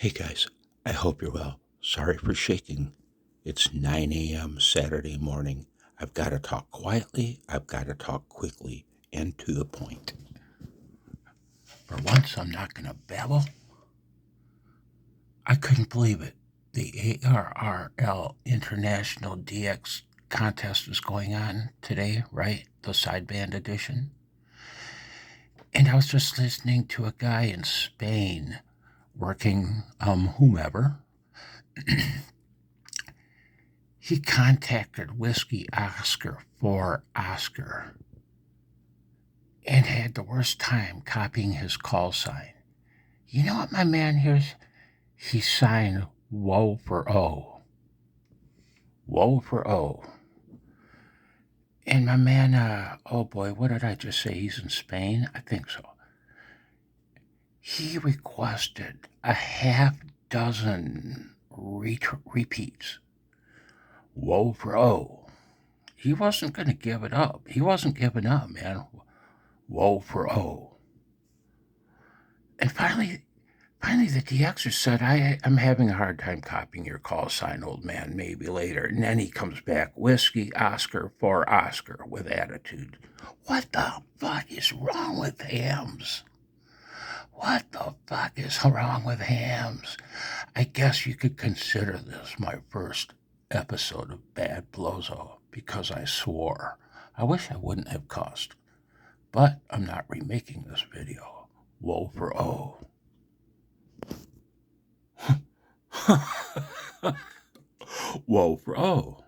Hey guys, I hope you're well. Sorry for shaking. It's 9 a.m. Saturday morning. I've got to talk quietly, I've got to talk quickly, and to the point. For once, I'm not going to babble. I couldn't believe it. The ARRL International DX contest is going on today, right? The sideband edition. And I was just listening to a guy in Spain working, whomever. He contacted Whiskey Oscar for Oscar and had the worst time copying his call sign. You know what my man here's? He signed Woe for O. Woe for O. And my man, oh boy, what did I just say? He's in Spain? I think so. He requested a half dozen repeats. Woe for O. He wasn't going to give it up. He wasn't giving up, man. Woe for O. And finally the DXer said, I'm having a hard time copying your call sign, old man, maybe later. And then he comes back, Whiskey Oscar for Oscar, with attitude. What the fuck is wrong with hams? What the fuck is wrong with hams? I guess you could consider this my first episode of Bad Blozo because I swore. I wish I wouldn't have cussed. But I'm not remaking this video. Woe for O. Woe for O.